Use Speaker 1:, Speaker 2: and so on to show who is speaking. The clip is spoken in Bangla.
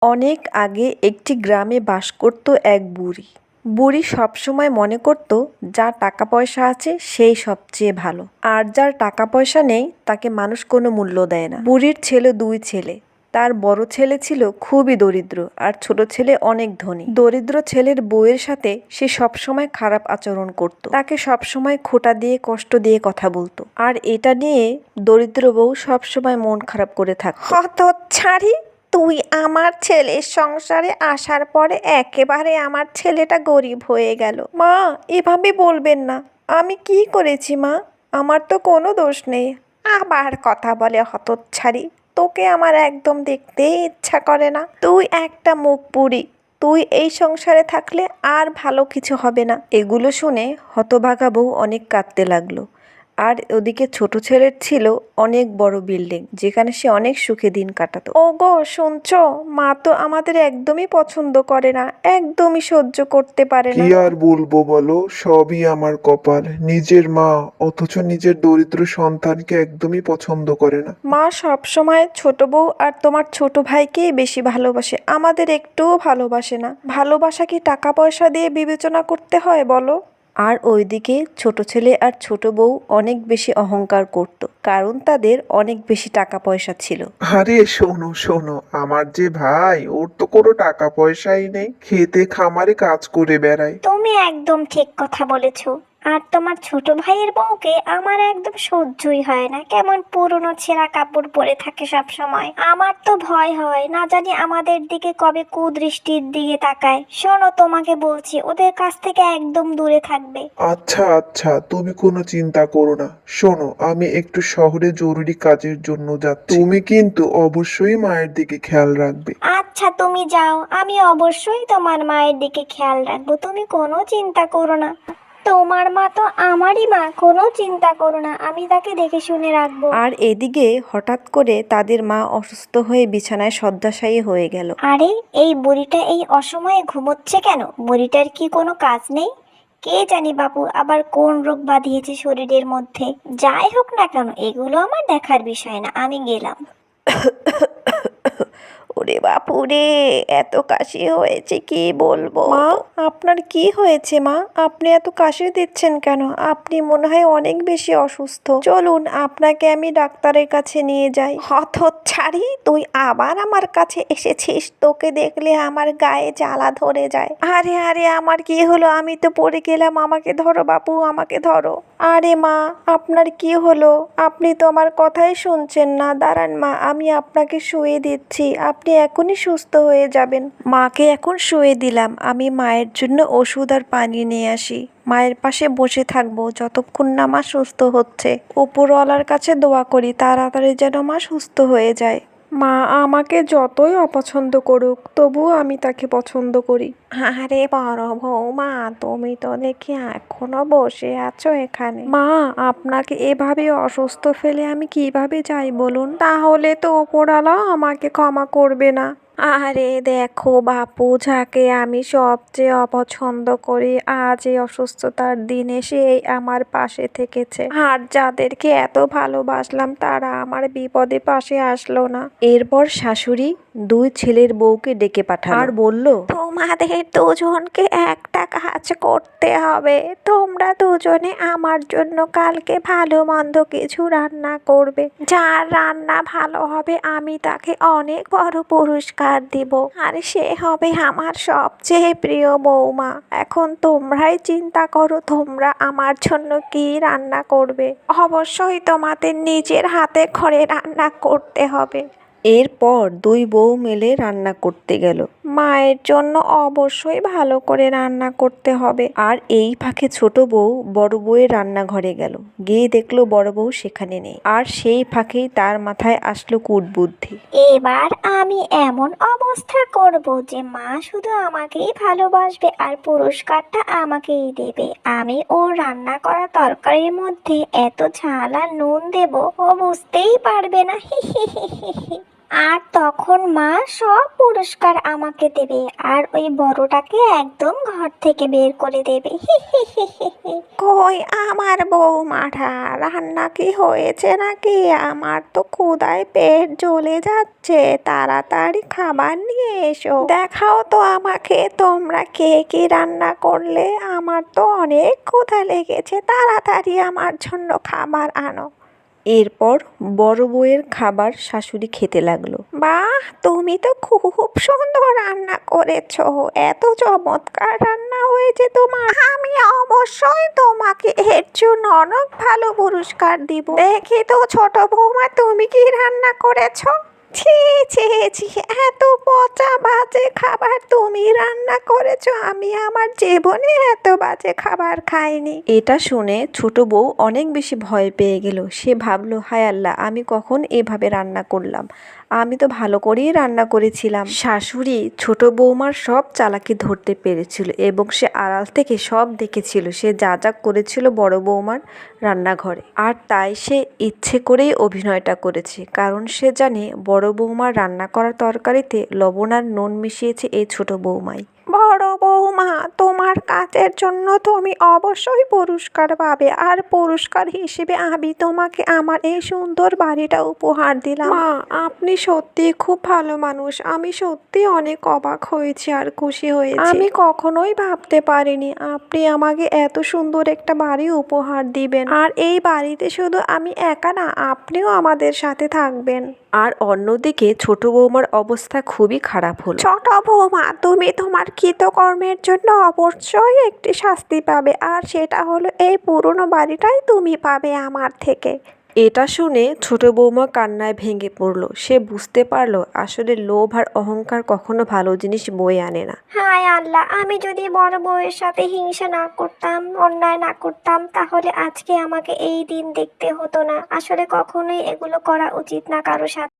Speaker 1: অনেক আগে একটি গ্রামে বাস করত এক বুড়ি। বুড়ি সবসময় মনে করত যার টাকা পয়সা আছে সেই সবচেয়ে ভালো, আর যার টাকা পয়সা নেই তাকে মানুষ কোনো মূল্য দেয় না। বুড়ির ছিল দুই ছেলে। তার বড় ছেলে ছিল খুবই দরিদ্র আর ছোট ছেলে অনেক ধনী। দরিদ্র ছেলের বউয়ের সাথে সে সবসময় খারাপ আচরণ করত, তাকে সবসময় খোঁটা দিয়ে কষ্ট দিয়ে কথা বলতো। আর এটা নিয়ে দরিদ্র বউ সবসময় মন খারাপ করে থাকত। হতচ্ছাড়ি, তুই আমার ছেলের সংসারে আসার পরে একেবারে আমার ছেলেটা গরিব হয়ে গেল। মা, এভাবে বলবেন না। আমি কি করেছি মা? আমার তো কোনো দোষ নেই। আবার কথা বলে হতচ্ছাড়ি, তোকে আমার একদম দেখতেই ইচ্ছা করে না। তুই একটা মুখ পুরি, তুই এই সংসারে থাকলে আর ভালো কিছু হবে না। এগুলো শুনে হতভাগা বউ অনেক কাঁদতে লাগলো। আর ওদিকে ছোট ছেলের ছিল অনেক বড় বিল্ডিং, যেখানে সে অনেক সুখে দিন কাটাতো। ওগো, শুনছো? মা তো আমাদের একদমই পছন্দ করে না, একদমই সহ্য করতে পারে
Speaker 2: কি
Speaker 1: না।
Speaker 2: আর বলবো বলো, সবই আমার কপাল। নিজের মা অথচ নিজের দরিদ্র সন্তানকে একদমই পছন্দ করে না।
Speaker 1: মা সব সময় ছোট বউ আর তোমার ছোট ভাইকেই বেশি ভালোবাসে, আমাদের একটুও ভালোবাসে না। ভালোবাসা কি টাকা পয়সা দিয়ে বিবেচনা করতে হয় বলো? আর ওইদিকে ছোট ছেলে আর ছোট বউ অনেক বেশি অহংকার করত, কারণ তাদের অনেক বেশি টাকা পয়সা ছিল।
Speaker 2: আরে শোনো শোনো, আমার যে ভাই, ওর তো কোনো টাকা পয়সাই নেই, খেতে খামারে কাজ করে বেড়ায়।
Speaker 3: তুমি একদম ঠিক কথা বলেছো। আর তোমার ছোট ভাইয়ের বউকে আমার একদম সহ্যই হয় না, কেমন পুরনো ছেঁড়া কাপড় পরে থাকে সব সময়। আমার তো ভয় হয়, না জানি আমাদের দিকে কবে কুদৃষ্টির দিকে তাকায়। শোনো, তোমাকে বলছি ওদের কাছ থেকে একদম দূরে থাকবে।
Speaker 2: আচ্ছা আচ্ছা, তুমি কোনো চিন্তা করো না। শোনো, আমি একটু শহরে জরুরি কাজের জন্য যাচ্ছি, তুমি কিন্তু অবশ্যই মায়ের দিকে খেয়াল রাখবে।
Speaker 3: আচ্ছা, তুমি যাও, আমি অবশ্যই তোমার মায়ের দিকে খেয়াল রাখবো, তুমি কোনো চিন্তা করো না। তোমার মা তো আমারই মা, কোনো চিন্তা করো না, আমি তাকে দেখে শুনে রাখবো।
Speaker 1: আর এদিকে হঠাৎ করে তাদের মা অসুস্থ হয়ে বিছানায় শয্যাশায়ী হয়ে গেল।
Speaker 3: আরে, এই বুড়িটা এই অসময়ে ঘুমোচ্ছে কেন? বুড়িটার কি কোনো কাজ নেই? কে জানি বাপু আবার কোন রোগ বাঁধিয়েছে শরীরের মধ্যে। যাই হোক না কেন, এগুলো আমার দেখার বিষয় না, আমি গেলাম।
Speaker 1: ওরে বাপুরে, এত কাশি হয়েছে কি বলবো। মা, আপনার কি হয়েছে মা? আপনি এত কাশি দিচ্ছেন কেন? আপনি মনে হয় অনেক বেশি অসুস্থ। চলুন, আপনাকে আমি ডাক্তারের কাছে নিয়ে যাই। হতচ্ছাড়ি, তুই আবার আমার কাছে এসেছিস? তোকে দেখলে আমার গায়ে জ্বালা ধরে যায়। আরে আরে, আমার কি হলো? আমি তো পড়ে গেলাম, আমাকে ধরো বাপু, আমাকে ধরো। আরে মা, আপনার কি হলো? আপনি তো আমার কথাই শুনছেন না। দাঁড়ান মা, আমি আপনাকে শুয়ে দিচ্ছি, আপনি এখনই সুস্থ হয়ে যাবেন। মাকে এখন শুয়ে দিলাম, আমি মায়ের জন্য ওষুধ আর পানি নিয়ে আসি। মায়ের পাশে বসে থাকবো যতক্ষণ না মা সুস্থ হচ্ছে। উপরওয়ালার কাছে দোয়া করি তাড়াতাড়ি যেন মা সুস্থ হয়ে যায়। মা আমাকে যতই অপছন্দ করুক, তবুও আমি তাকে পছন্দ করি। আরে বড় বৌমা, তুমি তো দেখি এখনো বসে আছো এখানে। মা, আপনাকে এভাবে অসুস্থ ফেলে আমি কিভাবে যাই বলুন? তাহলে তো ওপরওয়ালা আমাকে ক্ষমা করবে না। আরে দেখো বাপু, যাকে আমি সবচেয়ে অপছন্দ করি আজ এই অসুস্থতার দিনে সেই আমার পাশে থেকেছে, আর যাদেরকে এত ভালোবাসলাম তারা আমার বিপদে পাশে আসলো না। এরপর শাশুড়ি দুই ছেলের বউকে ডেকে পাঠালো আর বলল, তোমাদের দুজনকে একটা কাজ করতে হবে। তোমরা দুজনে আমার জন্য কালকে ভালো মন্দ কিছু রান্না করবে। যার রান্না ভালো হবে আমি তাকে অনেক বড় পুরস্কার দিব, আর সে হবে আমার সবচেয়ে প্রিয় বৌমা। এখন তোমরাই চিন্তা করো, তোমরা আমার জন্য কি রান্না করবে। অবশ্যই তোমাদের নিজের হাতে করে রান্না করতে হবে। এরপর দুই বউ মিলে রান্না করতে গেল। মায়ের জন্য অবশ্যই ভালো করে রান্না করতে হবে। আর এই ফাঁকে ছোট বউ বড় বউয়ের রান্নাঘরে গেল, গিয়ে দেখলো বড় বউ সেখানে নেই। আর সেই ফাঁকেই তার মাথায় আসলো কুটবুদ্ধি।
Speaker 3: এবার আমি এমন অবস্থা করব যে মা শুধু আমাকেই ভালোবাসবে আর পুরস্কারটা আমাকেই দেবে। আমি ওর রান্না করা তরকারির মধ্যে এত ঝাল আর নুন দেব, ও বুঝতেই পারবে না। হি হি হি হি হি। আর তখন মা সব পুরস্কার আমাকে দেবে আর ওই বড়টাকে একদম ঘর থেকে বের করে দেবে।
Speaker 1: কই আমার বৌমাটা, রান্না কি হয়েছে নাকি? আমার তো ক্ষুধায় পেট জ্বলে যাচ্ছে, তাড়াতাড়ি খাবার নিয়ে এসো। দেখাও তো আমাকে তোমরা কে কি রান্না করলে, আমার তো অনেক ক্ষুধা লেগেছে, তাড়াতাড়ি আমার জন্য খাবার আনো। এরপর বড় বউয়ের খাবার শাশুড়ি খেতে লাগলো। বাহ, তুমি তো খুব সুন্দর রান্না করেছো, এত চমৎকার রান্না হয়েছে তোমার। আমি অবশ্যই তোমাকে এর জন্য অনেক ভালো পুরস্কার দিব। দেখি তো ছোট বৌমা, তুমি কি রান্না করেছো? ছি ছি ছি, এত পচা বাজে খাবার তুমি রান্না করেছো, আমি আমার জীবনে এত বাজে খাবার খাইনি। এটা শুনে ছোট বউ অনেক বেশি ভয় পেয়ে গেল। সে ভাবলো, হায় আল্লাহ, আমি কখন এভাবে রান্না করলাম, আমি তো ভালো করেই রান্না করেছিলাম। শাশুড়ি ছোট বৌমার সব চালাকি ধরতে পেরেছিল এবং সে আড়াল থেকে সব দেখেছিল সে যা যা করেছিল বড় বৌমার রান্নাঘরে। আর তাই সে ইচ্ছে করেই অভিনয়টা করেছে, কারণ সে জানে বড় বৌমার রান্না করা তরকারিতে লবণ আর নুন মিশিয়েছে এই ছোট বৌমাই। বড় বৌমা, তোমার কাজের জন্য তুমি অবশ্যই পুরস্কার পাবে, আর পুরস্কার হিসেবে আমি তোমাকে আমার এই সুন্দর বাড়িটা উপহার দিলাম। মা, আপনি সত্যি খুব ভালো মানুষ, আমি সত্যি অনেক অবাক হয়েছি আর খুশি হয়েছি। আমি কখনোই ভাবতে পারিনি আপনি আমাকে এত সুন্দর একটা বাড়ি উপহার দিবেন, আর এই বাড়িতে শুধু আমি একা না, আপনিও আমাদের সাথে থাকবেন। আর অন্যদিকে ছোট বৌমার অবস্থা খুবই খারাপ হলো। ছোট বৌমা, তুমি তোমার কৃতকর্মের জন্য অবশ্যই একটি শাস্তি পাবে, আর সেটা হলো এই পুরনো বাড়িটাই তুমি পাবে আমার থেকে। এটা শুনে ছোট বৌমা কান্নায় ভেঙে পড়ল। সে বুঝতে পারলো আসলে লোভ আর অহংকার কখনো ভালো জিনিস বয়ে আনে না।
Speaker 3: হায় আল্লাহ, আমি যদি বড় বউয়ের সাথে হিংসা না করতাম, অন্যায় না করতাম, তাহলে আজকে আমাকে এই দিন দেখতে হতো না। আসলে কখনোই এগুলো করা উচিত না কারো সাথে।